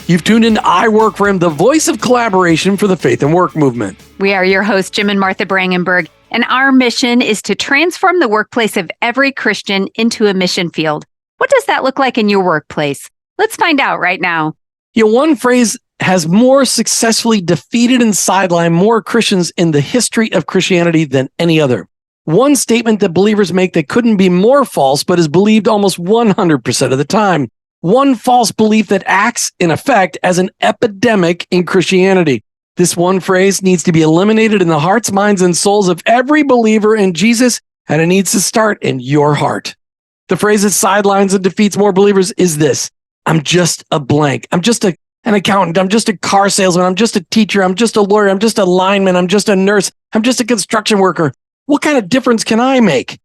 You've tuned into I Work for Him, the voice of collaboration for the faith and work movement. We are your hosts, Jim and Martha Brangenberg, and our mission is to transform the workplace of every Christian into a mission field. What does that look like in your workplace? Let's find out right now. One phrase has more successfully defeated and sidelined more Christians in the history of Christianity than any other. One statement that believers make that couldn't be more false, but is believed almost 100% of the time. One false belief that acts, in effect, as an epidemic in Christianity. This one phrase needs to be eliminated in the hearts, minds, and souls of every believer in Jesus, and it needs to start in your heart. The phrase that sidelines and defeats more believers is this: I'm just a blank. I'm just an accountant. I'm just a car salesman. I'm just a teacher. I'm just a lawyer. I'm just a lineman. I'm just a nurse. I'm just a construction worker. What kind of difference can I make?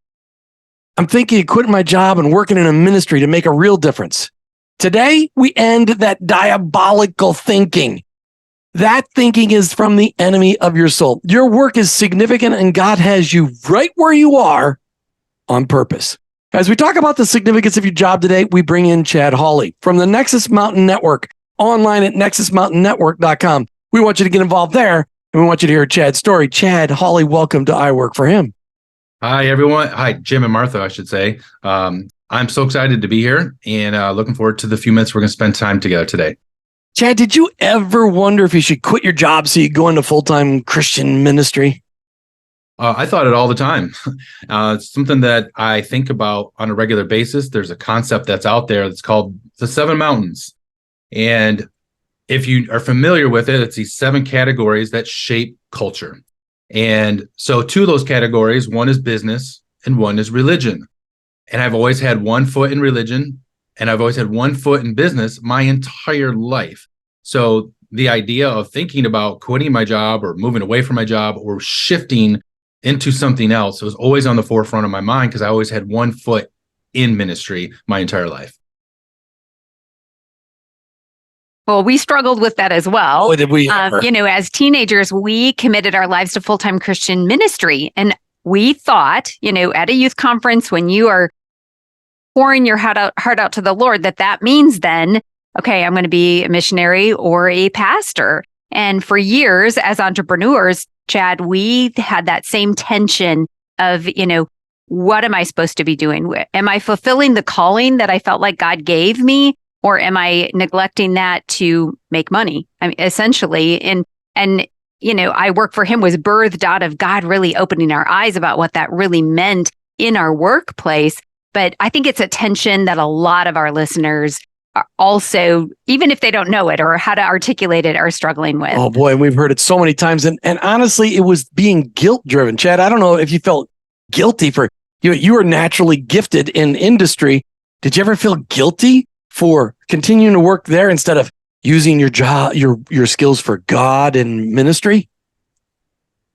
I'm thinking of quitting my job and working in a ministry to make a real difference. Today, we end that diabolical thinking. That thinking is from the enemy of your soul. Your work is significant, and God has you right where you are on purpose. As we talk about the significance of your job today, we bring in Chad Hawley from the Nexus Mountain Network, online at nexusmountainnetwork.com. We want you to get involved there, and we want you to hear Chad's story. Chad Hawley, welcome to I Work for Him. Hi, everyone. Hi, Jim and Martha, I should say. I'm so excited to be here and looking forward to the few minutes we're going to spend time together today. Chad, did you ever wonder if you should quit your job so you go into full-time Christian ministry? I thought it all the time. It's something that I think about on a regular basis. There's a concept that's out there that's called the 7 mountains. And if you are familiar with it, it's these 7 categories that shape culture. And so 2 of those categories, one is business and one is religion. And I've always had one foot in religion and I've always had one foot in business my entire life. So the idea of thinking about quitting my job or moving away from my job or shifting into something else was always on the forefront of my mind because I always had one foot in ministry my entire life. Well, we struggled with that as well. Oh, did we ever? As teenagers, we committed our lives to full-time Christian ministry. And we thought, at a youth conference, when you are pouring your heart out to the Lord, that means then, okay, I'm going to be a missionary or a pastor. And for years as entrepreneurs, Chad, we had that same tension of, what am I supposed to be doing? Am I fulfilling the calling that I felt like God gave me? Or am I neglecting that to make money? I mean, essentially, and I Work for Him was birthed out of God really opening our eyes about what that really meant in our workplace. But I think it's a tension that a lot of our listeners are also, even if they don't know it or how to articulate it, are struggling with. Oh boy, we've heard it so many times. And honestly, it was being guilt-driven. Chad, I don't know if you felt guilty for, you were naturally gifted in industry. Did you ever feel guilty for continuing to work there instead of using your job, your skills for God and ministry?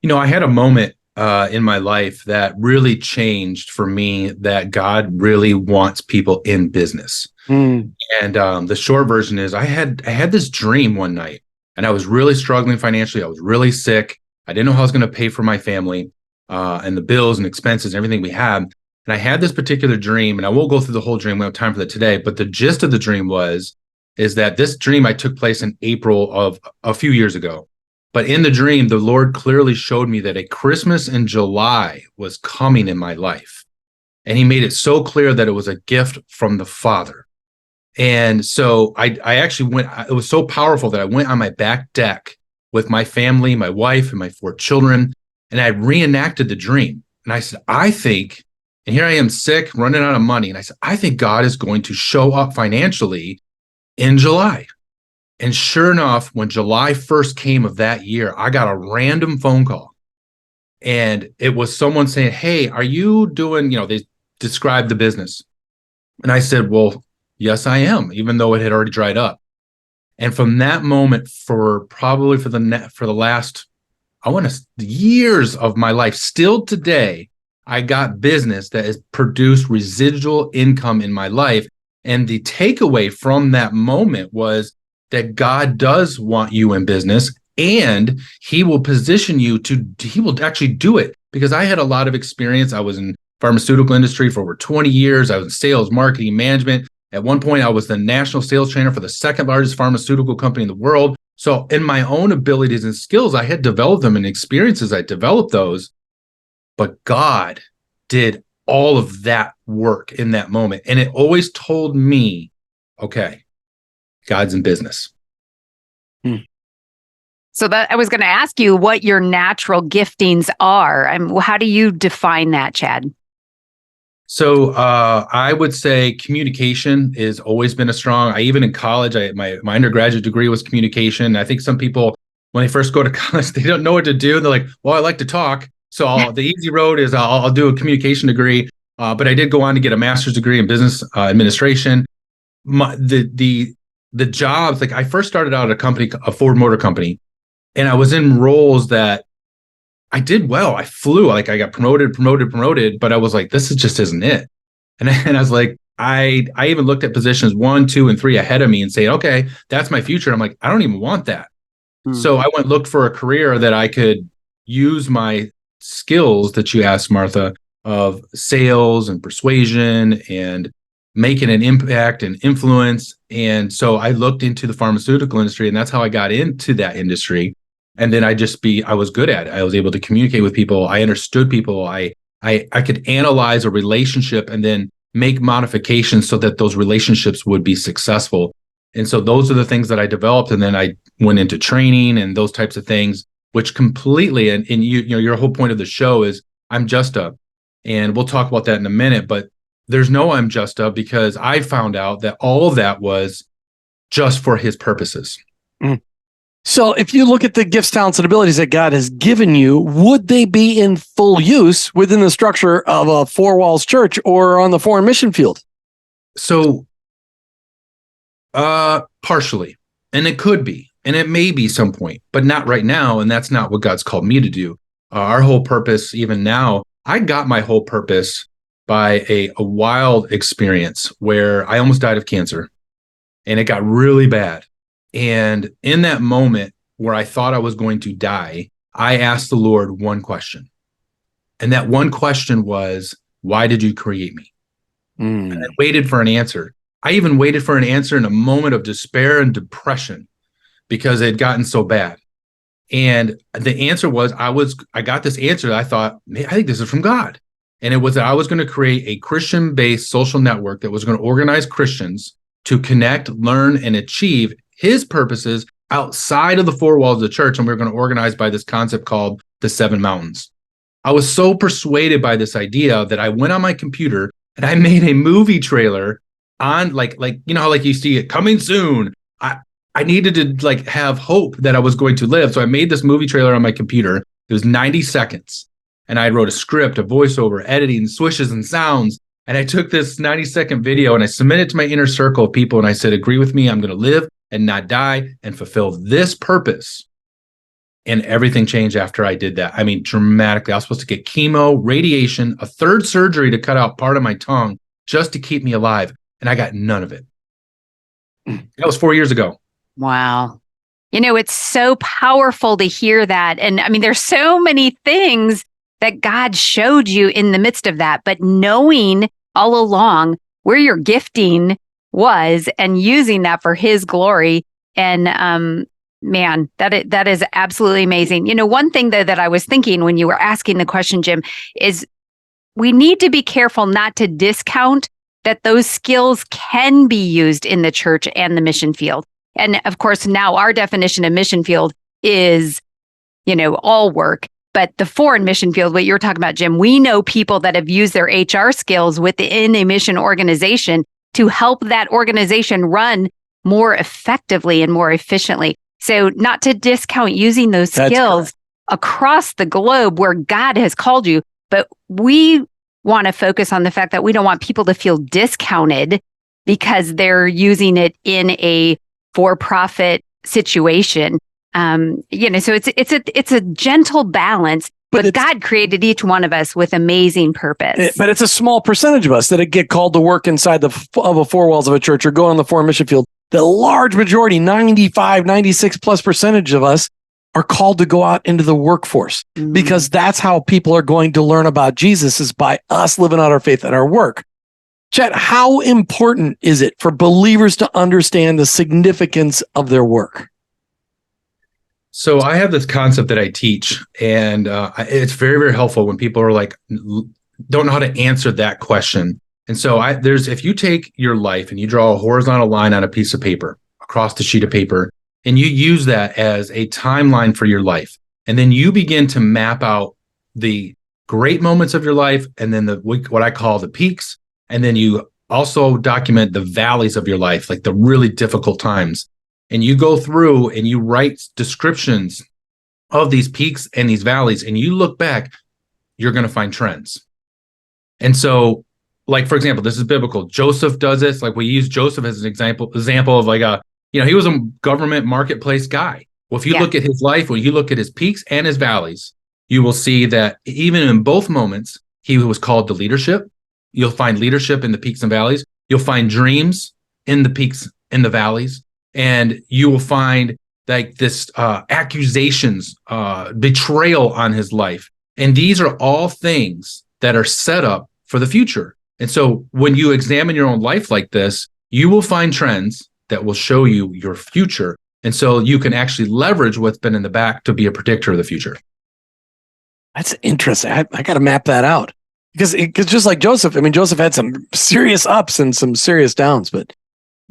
I had a moment in my life that really changed for me that God really wants people in business. And the short version is I had this dream one night and I was really struggling financially. I was really sick. I didn't know how I was going to pay for my family and the bills and expenses and everything we had. And I had this particular dream, and I won't go through the whole dream. We don't have time for that today. But the gist of the dream is that this dream I took place in April of a few years ago. But in the dream, the Lord clearly showed me that a Christmas in July was coming in my life. And He made it so clear that it was a gift from the Father. And so I actually went, it was so powerful that I went on my back deck with my family, my wife, and my 4 children, and I reenacted the dream. And I said, I think, and here I am sick, running out of money. And I said, I think God is going to show up financially in July. And sure enough, when July 1st came of that year, I got a random phone call. And it was someone saying, hey, are you doing, they described the business. And I said, well, yes, I am, even though it had already dried up. And from that moment, for the last, years of my life, still today, I got business that has produced residual income in my life. And the takeaway from that moment was that God does want you in business, and He will position you He will actually do it. Because I had a lot of experience. I was in pharmaceutical industry for over 20 years. I was in sales, marketing, management. At one point, I was the national sales trainer for the second largest pharmaceutical company in the world. So in my own abilities and skills, I had developed them, and experiences, I developed those. But God did all of that work in that moment. And it always told me, okay, God's in business. So that I was going to ask you what your natural giftings are. How do you define that, Chad? So I would say communication has always been even in college, my undergraduate degree was communication. I think some people, when they first go to college, they don't know what to do. They're like, well, I like to talk. So the easy road is I'll do a communication degree. But I did go on to get a master's degree in business administration. The jobs, like I first started out at a company, a Ford Motor Company, and I was in roles that I did well. I flew, like I got promoted, but I was like, this just isn't it. And I was like, I even looked at positions 1, 2, and 3 ahead of me and say, okay, that's my future. I'm like, I don't even want that. So I looked for a career that I could use my skills that you asked, Martha, of sales and persuasion and making an impact and influence. And so I looked into the pharmaceutical industry, and that's how I got into that industry. And then I was good at it. I was able to communicate with people. I understood people. I could analyze a relationship and then make modifications so that those relationships would be successful. And so those are the things that I developed. And then I went into training and those types of things, which completely, and your whole point of the show is I'm just a, and we'll talk about that in a minute, but there's no I'm just a, because I found out that all of that was just for his purposes. So if you look at the gifts, talents, and abilities that God has given you, would they be in full use within the structure of a four walls church or on the foreign mission field? So partially, and it could be, and it may be some point, but not right now. And that's not what God's called me to do. Our whole purpose, even now, I got my whole purpose by a wild experience where I almost died of cancer, and it got really bad. And in that moment where I thought I was going to die, I asked the Lord one question. And that one question was, why did you create me? And I waited for an answer. I even waited for an answer in a moment of despair and depression because it had gotten so bad. And the answer was, I got this answer that I thought, I think this is from God. And it was that I was going to create a Christian-based social network that was going to organize Christians to connect, learn, and achieve his purposes outside of the four walls of the church. And we were going to organize by this concept called the 7 mountains. I was so persuaded by this idea that I went on my computer and I made a movie trailer on like how you see it coming soon. I needed to have hope that I was going to live. So I made this movie trailer on my computer. It was 90 seconds. And I wrote a script, a voiceover, editing, swishes and sounds. And I took this 90-second video and I submitted it to my inner circle of people. And I said, agree with me, I'm going to live and not die and fulfill this purpose. And everything changed after I did that. I mean, dramatically. I was supposed to get chemo, radiation, a 3rd surgery to cut out part of my tongue just to keep me alive. And I got none of it. That was 4 years ago. Wow. It's so powerful to hear that. And I mean, there's so many things that God showed you in the midst of that, but knowing all along where your gifting was and using that for his glory. And man, that is absolutely amazing. One thing that I was thinking when you were asking the question, Jim, is we need to be careful not to discount that those skills can be used in the church and the mission field. And of course, now our definition of mission field is, all work. But the foreign mission field, what you're talking about, Jim, we know people that have used their HR skills within a mission organization to help that organization run more effectively and more efficiently. So not to discount using those skills across the globe where God has called you, but we want to focus on the fact that we don't want people to feel discounted because they're using it in a for-profit situation. So it's a gentle balance, but God created each one of us with amazing purpose. But it's a small percentage of us that get called to work inside of the four walls of a church or go on the foreign mission field. The large majority, 95, 96+% of us are called to go out into the workforce because that's how people are going to learn about Jesus, is by us living out our faith at our work. Chad, how important is it for believers to understand the significance of their work? So I have this concept that I teach, and it's very, very helpful when people are like, don't know how to answer that question. And so if you take your life and you draw a horizontal line on a piece of paper across the sheet of paper, and you use that as a timeline for your life, and then you begin to map out the great moments of your life, and then what I call the peaks, and then you also document the valleys of your life, like the really difficult times. And you go through and you write descriptions of these peaks and these valleys, and you look back, you're going to find trends. And so, like, for example, this is biblical. Joseph does this. Like, we use Joseph as an example of like he was a government marketplace guy. Well, if you look at his life, when you look at his peaks and his valleys, you will see that even in both moments, he was called to leadership. You'll find leadership in the peaks and valleys. You'll find dreams in the peaks and the valleys. And you will find like this accusations, betrayal on his life. And these are all things that are set up for the future. And so when you examine your own life like this, you will find trends that will show you your future. And so you can actually leverage what's been in the back to be a predictor of the future. That's interesting. I got to map that out because just like Joseph, I mean, Joseph had some serious ups and some serious downs, but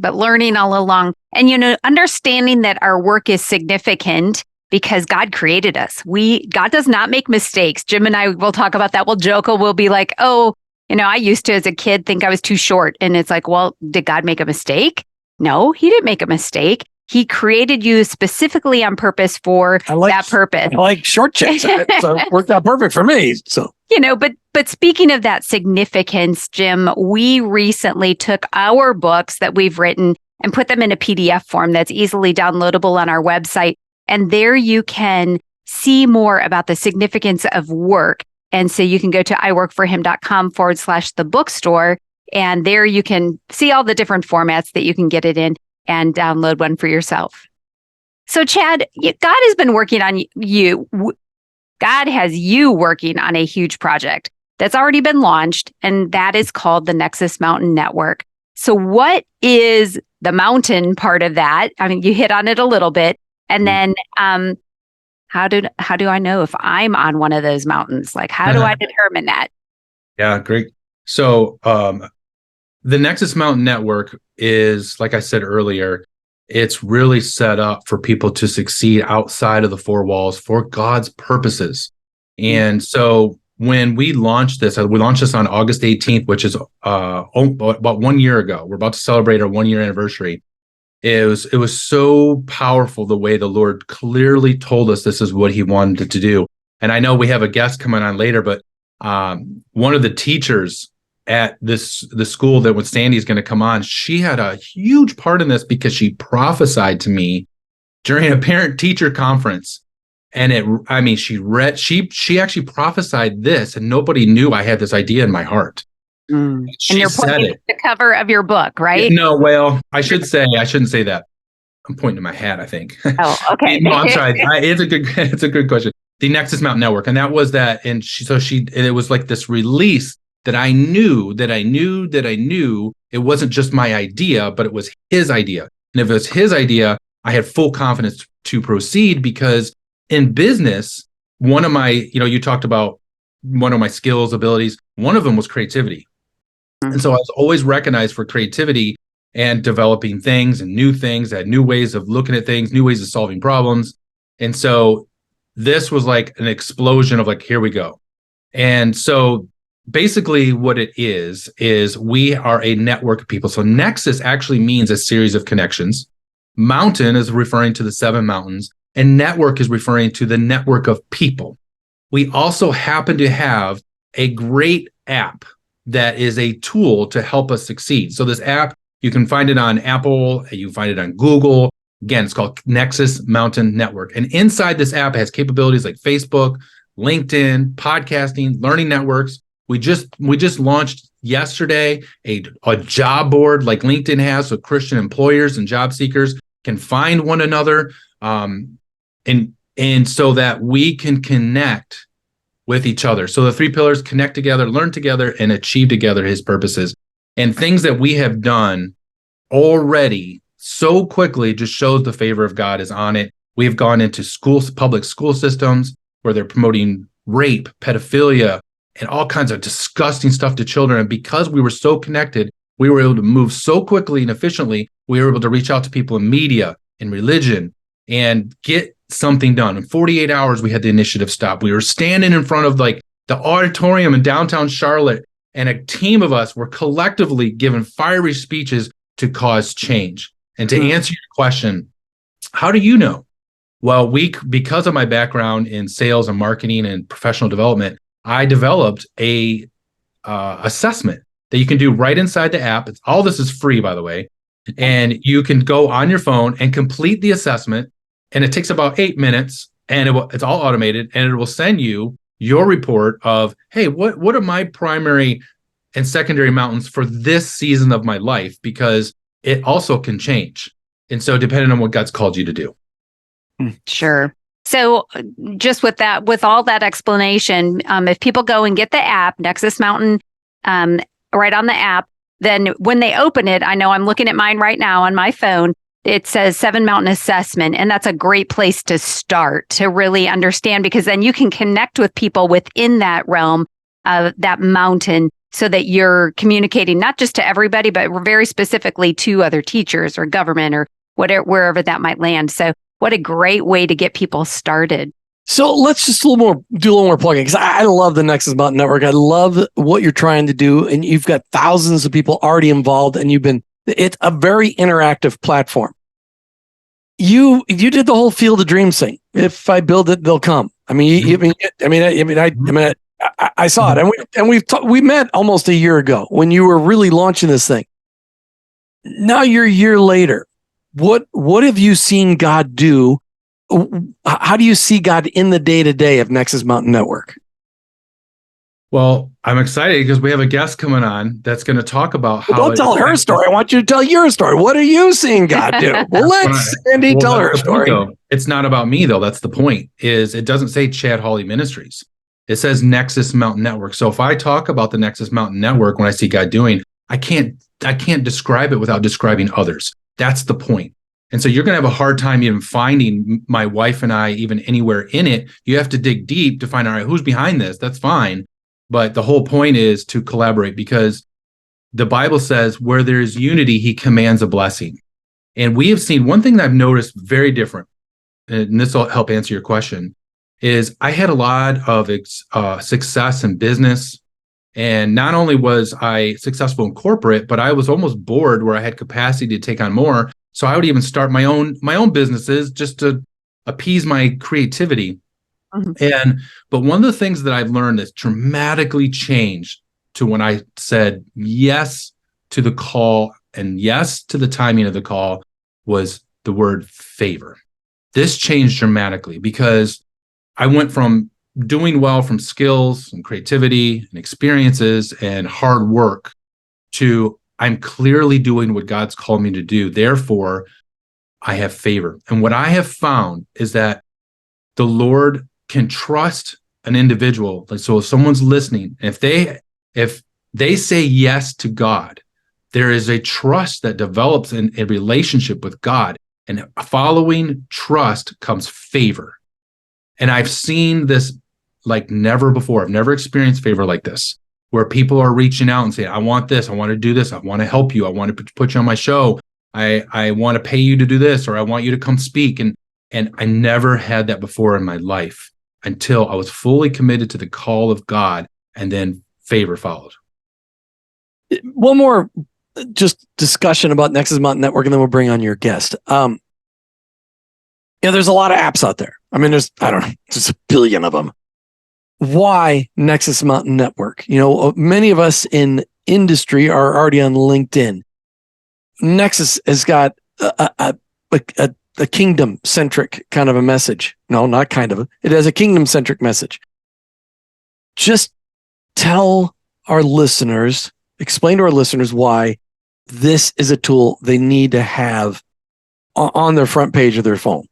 learning all along and, understanding that our work is significant because God created us. God does not make mistakes. Jim and I will talk about that. We'll joke, we'll be like, oh, I used to, as a kid, think I was too short. And it's like, well, did God make a mistake? No, he didn't make a mistake. He created you specifically on purpose for that purpose. I like short chicks. So it worked out perfect for me. So, but speaking of that significance, Jim, we recently took our books that we've written and put them in a PDF form that's easily downloadable on our website. And there you can see more about the significance of work. And so you can go to iworkforhim.com/the bookstore. And there you can see all the different formats that you can get it in and download one for yourself. So Chad, God has been working on you. God has you working on a huge project that's already been launched, and that is called the Nexus Mountain Network. So what is the mountain part of that? I mean, you hit on it a little bit. And then how do I know if I'm on one of those mountains? Like, how do I determine that? Yeah, great. So the Nexus Mountain Network is, like I said earlier, it's really set up for people to succeed outside of the four walls for God's purposes. And so when we launched this on August 18th, which is about 1 year ago. We're about to celebrate our 1 year anniversary. It was so powerful the way the Lord clearly told us this is what he wanted to do. And I know we have a guest coming on later, but one of the teachers at the school that when Sandy's going to come on, she had a huge part in this because she prophesied to me during a parent-teacher conference. And she actually prophesied this, and nobody knew I had this idea in my heart. And you're pointing to the cover of your book, right? No, well, I shouldn't say that. I'm pointing to my hat, I think. Oh, okay. No, I'm sorry. It's a good question. The Nexus Mountain Network, and that was that, and it was like this release that I knew it wasn't just my idea, but it was his idea. And if it was his idea, I had full confidence to proceed because in business, one of my, you talked about one of my skills, abilities, one of them was creativity. Mm-hmm. And so I was always recognized for creativity and developing things and new things, had new ways of looking at things, new ways of solving problems. And so this was like an explosion of like, here we go. And so basically what it is we are a network of people. So Nexus actually means a series of connections. Mountain is referring to the 7 mountains, and network is referring to the network of people. We also happen to have a great app that is a tool to help us succeed. So this app, you can find it on Apple, you can find it on Google. Again, it's called Nexus Mountain Network. And inside this app, it has capabilities like Facebook, LinkedIn, podcasting, learning networks. We just launched yesterday a job board like LinkedIn has, so Christian employers and job seekers can find one another, and so that we can connect with each other. So the 3 pillars: connect together, learn together, and achieve together his purposes. And things that we have done already so quickly just shows the favor of God is on it. We have gone into schools, public school systems where they're promoting rape, pedophilia, and all kinds of disgusting stuff to children. And because we were so connected, we were able to move so quickly and efficiently. We were able to reach out to people in media, in religion, and get something done. In 48 hours, we had the initiative stop. We were standing in front of like the auditorium in downtown Charlotte, and a team of us were collectively given fiery speeches to cause change. And to answer your question, how do you know? Well, because of my background in sales and marketing and professional development, I developed a assessment that you can do right inside the app. All this is free, by the way. And you can go on your phone and complete the assessment. And it takes about 8 minutes, and it's all automated, and it will send you your report of, hey, what are my primary and secondary mountains for this season of my life? Because it also can change. And so depending on what God's called you to do. Sure. So just with all that explanation, if people go and get the app, Nexus Mountain, right on the app, then when they open it, I know I'm looking at mine right now on my phone, it says 7 Mountain Assessment. And that's a great place to start to really understand, because then you can connect with people within that realm of that mountain so that you're communicating not just to everybody, but very specifically to other teachers or government or wherever that might land. So what a great way to get people started. So let's just do a little more plugging, because I love the Nexus Mountain Network. I love what you're trying to do, and you've got thousands of people already involved, and it's a very interactive platform. You did the whole Field of Dreams thing. If I build it, they'll come. I saw it, and we met almost a year ago when you were really launching this thing. Now you're a year later. What have you seen God do? How do you see God in the day-to-day of Nexus Mountain Network? Well, I'm excited because we have a guest coming on that's going to talk about how. Don't tell her story. I want you to tell your story. What are you seeing God do? Well, let Sandy tell her story. It's not about me, though. That's the point. It doesn't say Chad Hawley Ministries. It says Nexus Mountain Network. So if I talk about the Nexus Mountain Network, when I see God doing, I can't describe it without describing others. That's the point. And so you're going to have a hard time even finding my wife and I even anywhere in it. You have to dig deep to find, all right, who's behind this? That's fine. But the whole point is to collaborate, because the Bible says where there is unity, he commands a blessing. And we have seen one thing that I've noticed very different, and this will help answer your question, is I had a lot of success in business. And not only was I successful in corporate, but I was almost bored where I had capacity to take on more. So I would even start my own businesses just to appease my creativity. Mm-hmm. But one of the things that I've learned that's dramatically changed to when I said yes to the call and yes to the timing of the call was the word favor. This changed dramatically because I went from doing well from skills and creativity and experiences and hard work to I'm clearly doing what God's called me to do. Therefore, I have favor. And what I have found is that the Lord can trust an individual. Like, so if someone's listening, if they say yes to God, there is a trust that develops in a relationship with God. And following trust comes favor. And I've seen this like never before. I've never experienced favor like this, where people are reaching out and saying, I want this, I want to do this, I want to help you, I want to put you on my show, I want to pay you to do this, or I want you to come speak. And I never had that before in my life until I was fully committed to the call of God, and then favor followed. One more just discussion about Nexus Mountain Network, and then we'll bring on your guest. There's a lot of apps out there. I mean, there's a billion of them. Why Nexus Mountain Network? Many of us in industry are already on LinkedIn. Nexus has got a kingdom-centric kind of a message. No, not kind of. It has a kingdom-centric message. Just tell our listeners, explain to our listeners why this is a tool they need to have on their front page of their phone.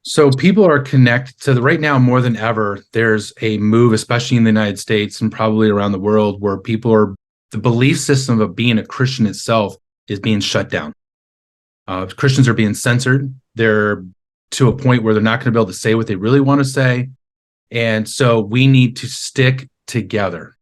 So people are connected to right now more than ever. There's a move, especially in the United States and probably around the world, where people are the belief system of being a Christian itself is being shut down. Christians are being censored. They're to a point where they're not going to be able to say what they really want to say. And so we need to stick together.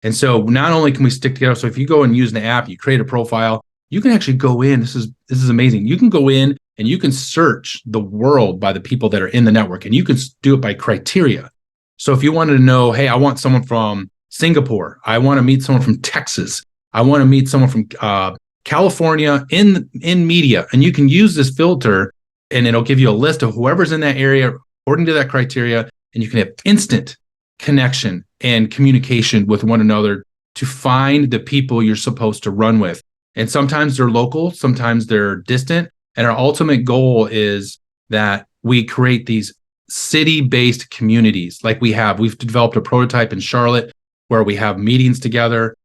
And so not only can we stick together, so if you go and use an app, you create a profile, you can actually go in. This is amazing. You can go in and you can search the world by the people that are in the network, and you can do it by criteria. So if you wanted to know, hey, I want someone from Singapore, I want to meet someone from Texas, I want to meet someone from California in media, and you can use this filter, and it'll give you a list of whoever's in that area according to that criteria, and you can have instant connection and communication with one another to find the people you're supposed to run with. And sometimes they're local, sometimes they're distant. And our ultimate goal is that we create these city-based communities like we've developed a prototype in Charlotte where we have meetings together.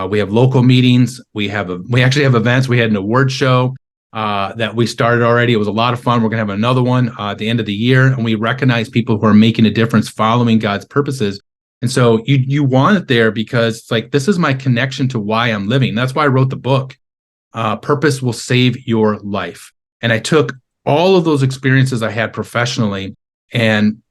We have local meetings. We actually have events. We had an award show that we started already. It was a lot of fun. We're going to have another one at the end of the year. And we recognize people who are making a difference, following God's purposes. And so you want it there because it's like, this is my connection to why I'm living. That's why I wrote the book. Purpose will save your life. And I took all of those experiences I had professionally, and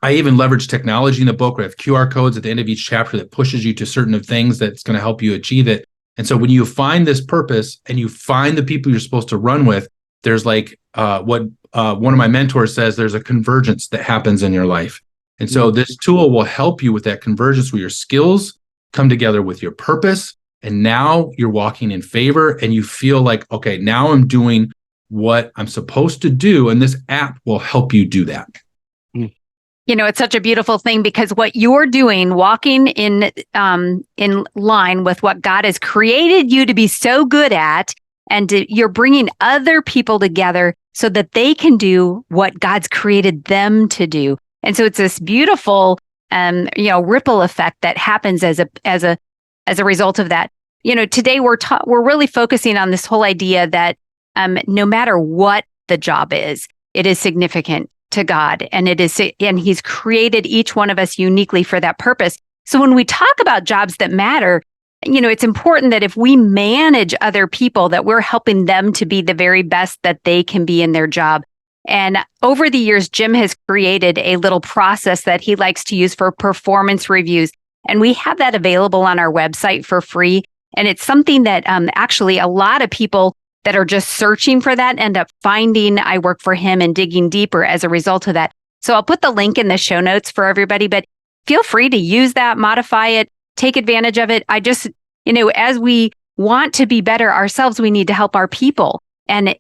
I even leveraged technology in the book. We have QR codes at the end of each chapter that pushes you to certain things that's going to help you achieve it. And so when you find this purpose and you find the people you're supposed to run with, there's like what one of my mentors says, there's a convergence that happens in your life. And so this tool will help you with that convergence where your skills come together with your purpose. And now you're walking in favor and you feel like, okay, now I'm doing what I'm supposed to do. And this app will help you do that. You know, it's such a beautiful thing because what you're doing, walking in line with what God has created you to be so good at, and you're bringing other people together so that they can do what God's created them to do. And so it's this beautiful, ripple effect that happens as a result of that. You know, today we're really focusing on this whole idea that no matter what the job is, it is significant to God, and He's created each one of us uniquely for that purpose. So when we talk about jobs that matter, you know, it's important that if we manage other people, that we're helping them to be the very best that they can be in their job. And over the years, Jim has created a little process that he likes to use for performance reviews. And we have that available on our website for free. And it's something that actually a lot of people that are just searching for that end up finding I work for him and digging deeper as a result of that. So I'll put the link in the show notes for everybody, but feel free to use that, modify it, take advantage of it. I just, you know, as we want to be better ourselves, we need to help our people. And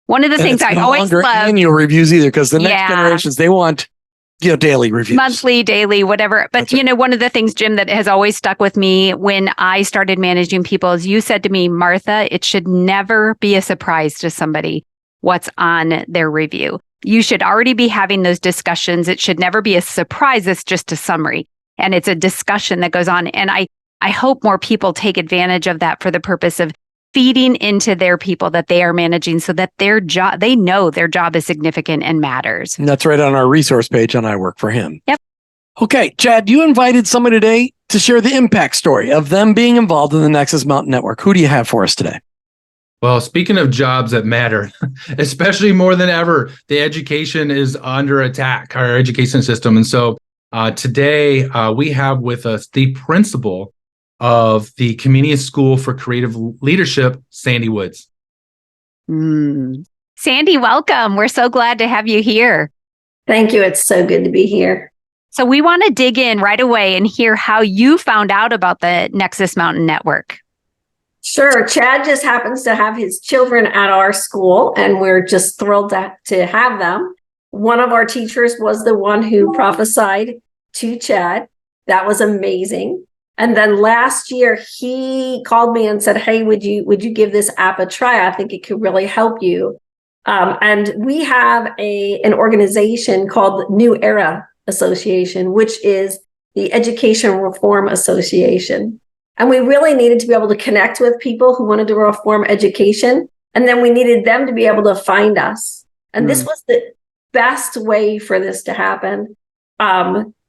one of the things I always love. Annual reviews either, because the next generations, they want, you know, daily reviews. Monthly, daily, whatever. But, you know, one of the things, Jim, that has always stuck with me when I started managing people is you said to me, Martha, it should never be a surprise to somebody what's on their review. You should already be having those discussions. It should never be a surprise. It's just a summary. And it's a discussion that goes on. And I hope more people take advantage of that for the purpose of feeding into their people that they are managing so that their job, they know their job is significant and matters. And that's right on our resource page on I Work for Him. Yep. Okay, Chad, you invited somebody today to share the impact story of them being involved in the Nexus Mountain Network. Who do you have for us today? Well, speaking of jobs that matter, especially more than ever, the education is under attack, our education system. And so today we have with us the principal of the Community School for Creative Leadership, Sandy Woods. Sandy, welcome. We're so glad to have you here. Thank you. It's so good to be here. So we want to dig in right away and hear how you found out about the Nexus Mountain Network. Sure. Chad just happens to have his children at our school, and we're just thrilled to have them. One of our teachers was the one who prophesied to Chad. That was amazing. And then last year, he called me and said, hey, would you give this app a try? I think it could really help you. And we have an organization called New Era Association, which is the Education Reform Association. And we really needed to be able to connect with people who wanted to reform education. And then we needed them to be able to find us. And this was the best way for this to happen.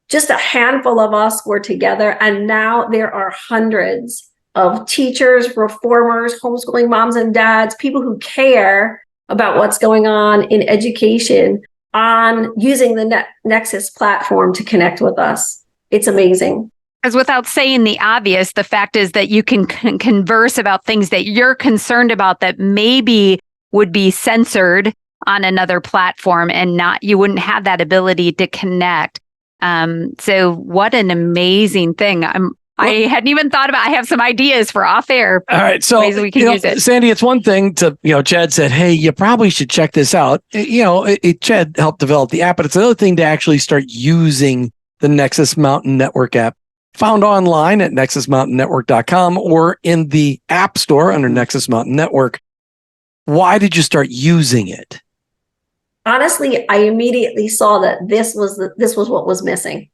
Just a handful of us were together, and now there are hundreds of teachers, reformers, homeschooling moms and dads, people who care about what's going on in education on using the Nexus platform to connect with us. It's amazing. Because without saying the obvious, the fact is that you can converse about things that you're concerned about that maybe would be censored on another platform, and you wouldn't have that ability to connect. So what an amazing thing. I hadn't even thought about, I have some ideas for off air. All right. So, ways we can use it. Sandy, it's one thing to, Chad said, hey, you probably should check this out. Chad helped develop the app, but it's another thing to actually start using the Nexus Mountain Network app, found online at nexusmountainnetwork.com or in the App Store under Nexus Mountain Network. Why did you start using it? Honestly, I immediately saw that this was what was missing.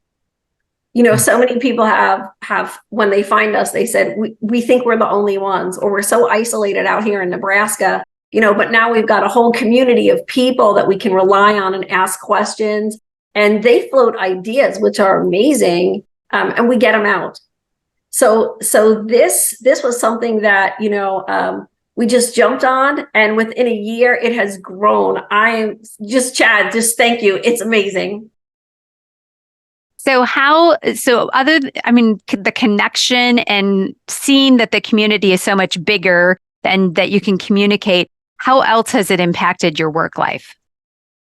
So many people have when they find us, they said, we think we're the only ones, or we're so isolated out here in Nebraska, but now we've got a whole community of people that we can rely on and ask questions, and they float ideas, which are amazing. And we get them out. So this was something that, we just jumped on, and within a year it has grown. Chad, just thank you. It's amazing. So the connection and seeing that the community is so much bigger and that you can communicate, how else has it impacted your work life?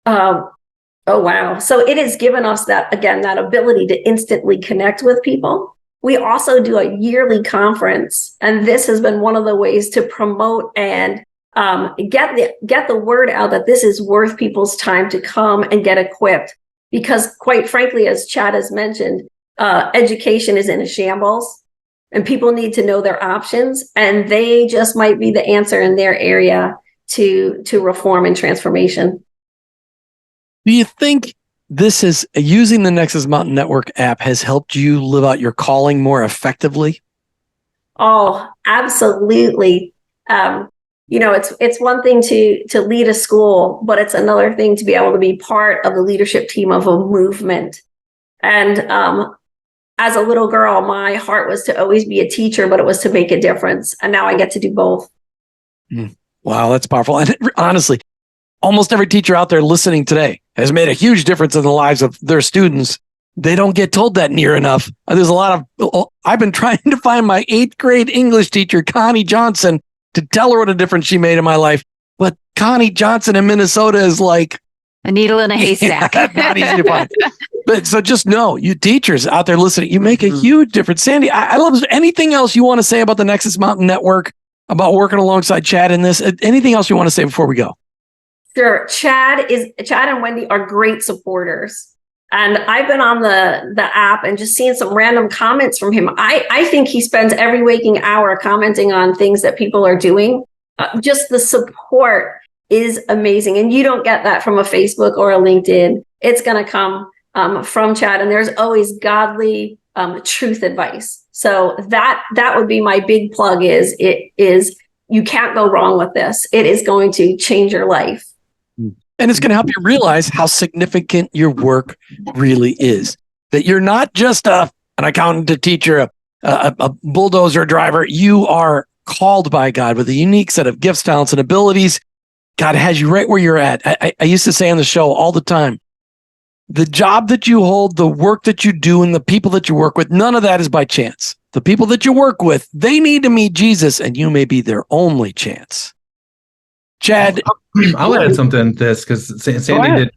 Oh, wow. So it has given us that ability to instantly connect with people. We also do a yearly conference, and this has been one of the ways to promote and get the word out that this is worth people's time to come and get equipped. Because quite frankly, as Chad has mentioned, education is in a shambles, and people need to know their options, and they just might be the answer in their area to reform and transformation. Do you think using the Nexus Mountain Network app has helped you live out your calling more effectively? Oh, absolutely. It's one thing to lead a school, but it's another thing to be able to be part of the leadership team of a movement. And as a little girl, my heart was to always be a teacher, but it was to make a difference. And now I get to do both. Wow, that's powerful. And honestly, almost every teacher out there listening today has made a huge difference in the lives of their students. They don't get told that near enough. There's a lot of, I've been trying to find my 8th grade English teacher, Connie Johnson, to tell her what a difference she made in my life. But Connie Johnson in Minnesota is like a needle in a haystack. Not easy to find. But so just know, you teachers out there listening, you make a huge difference. Sandy, I love this. Anything else you want to say about the Nexus Mountain Network, about working alongside Chad in this? Anything else you want to say before we go? Sure. Chad and Wendy are great supporters. And I've been on the app and just seeing some random comments from him. I think he spends every waking hour commenting on things that people are doing. Just the support is amazing. And you don't get that from a Facebook or a LinkedIn. It's going to come from Chad. And there's always godly truth advice. So that would be my big plug is you can't go wrong with this. It is going to change your life. And it's going to help you realize how significant your work really is. That you're not just an accountant, a teacher, a bulldozer driver. You are called by God with a unique set of gifts, talents, and abilities. God has you right where you're at. I used to say on the show all the time, the job that you hold, the work that you do, and the people that you work with, none of that is by chance. The people that you work with, they need to meet Jesus, and you may be their only chance. Chad, I'll add something to this because Sandy did.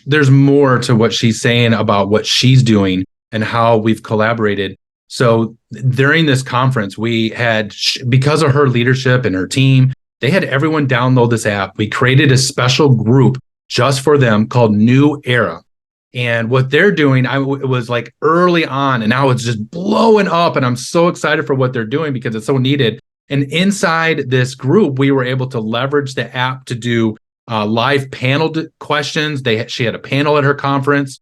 There's more to what she's saying about what she's doing and how we've collaborated. So during this conference, we had, because of her leadership and her team, they had everyone download this app. We created a special group just for them called New Era. And what they're doing, it was like early on, and now it's just blowing up. And I'm so excited for what they're doing because it's so needed. And inside this group, we were able to leverage the app to do live panel questions. She had a panel at her conference.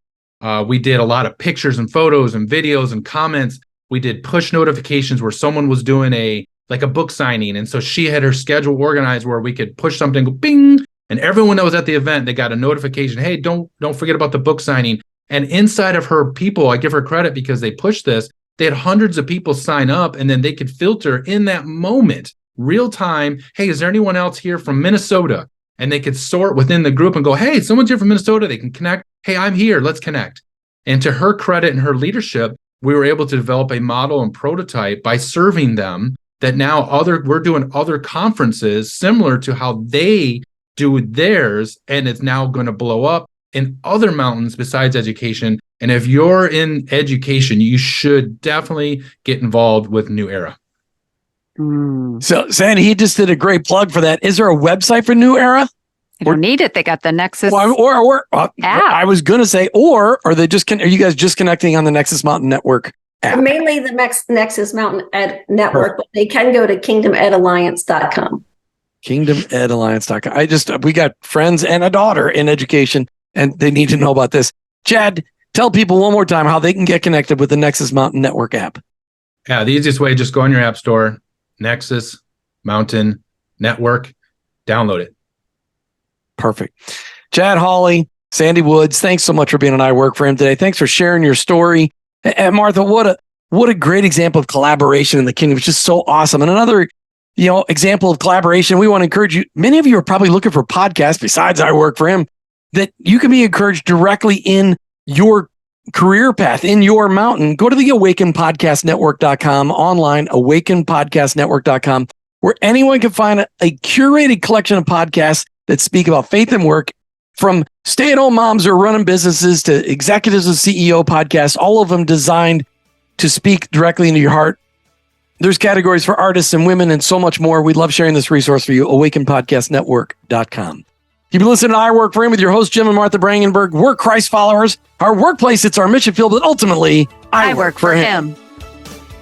We did a lot of pictures and photos and videos and comments. We did push notifications where someone was doing a book signing. And so she had her schedule organized where we could push something, go bing, and everyone that was at the event, they got a notification. Hey, don't forget about the book signing. And inside of her people, I give her credit because they pushed this. They had hundreds of people sign up, and then they could filter in that moment, real time. Hey, is there anyone else here from Minnesota? And they could sort within the group and go, hey, someone's here from Minnesota. They can connect. Hey, I'm here. Let's connect. And to her credit and her leadership, we were able to develop a model and prototype by serving them that now we're doing other conferences similar to how they do theirs. And it's now going to blow up in other mountains besides education. And if you're in education, you should definitely get involved with New Era. So Sandy, he just did a great plug for that. Is there a website for New Era? You don't need it. They got the Nexus app. I was going to say, or are you guys just connecting on the Nexus Mountain Network app? Mainly the Nexus Mountain Network, but they can go to kingdomedalliance.com. Kingdomedalliance.com. We got friends and a daughter in education, and they need to know about this. Chad, tell people one more time how they can get connected with the Nexus Mountain Network app. Yeah, the easiest way, just go on your app store, Nexus Mountain Network, download it. Perfect. Chad Hawley, Sandy Woods, thanks so much for being on I Work for Him today. Thanks for sharing your story. And Martha, what a great example of collaboration in the kingdom. It's just so awesome. And another, example of collaboration, we want to encourage you. Many of you are probably looking for podcasts besides I Work for Him that you can be encouraged directly in your career path, in your mountain. Go to the awakenpodcastnetwork.com online, awakenpodcastnetwork.com, where anyone can find a curated collection of podcasts that speak about faith and work, from stay-at-home moms who are running businesses to executives of CEO podcasts, all of them designed to speak directly into your heart. There's categories for artists and women and so much more. We'd love sharing this resource for you, awakenpodcastnetwork.com. You've been listening to I Work for Him with your host, Jim and Martha Brangenberg. We're Christ followers. Our workplace, it's our mission field, but ultimately, I work for him.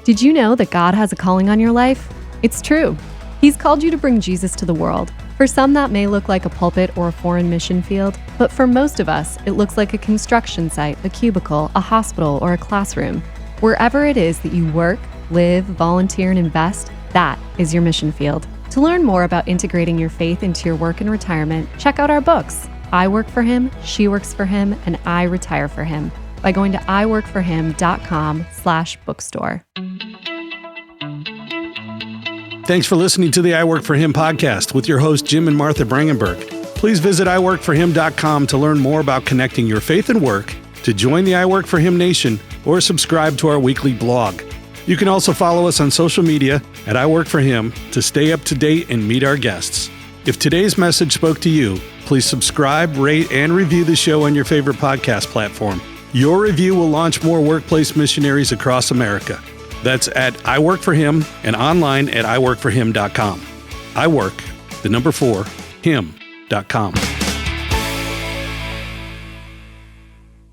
Did you know that God has a calling on your life? It's true. He's called you to bring Jesus to the world. For some, that may look like a pulpit or a foreign mission field, but for most of us, it looks like a construction site, a cubicle, a hospital, or a classroom. Wherever it is that you work, live, volunteer, and invest, that is your mission field. To learn more about integrating your faith into your work and retirement, check out our books, I Work for Him, She Works for Him, and I Retire for Him, by going to iworkforhim.com/bookstore. Thanks for listening to the I Work for Him podcast with your host, Jim and Martha Brangenberg. Please visit iworkforhim.com to learn more about connecting your faith and work, to join the I Work for Him Nation, or subscribe to our weekly blog. You can also follow us on social media at I Work for Him to stay up to date and meet our guests. If today's message spoke to you, please subscribe, rate, and review the show on your favorite podcast platform. Your review will launch more workplace missionaries across America. That's at I Work for Him and online at iworkforhim.com. I work, the number 4, him.com.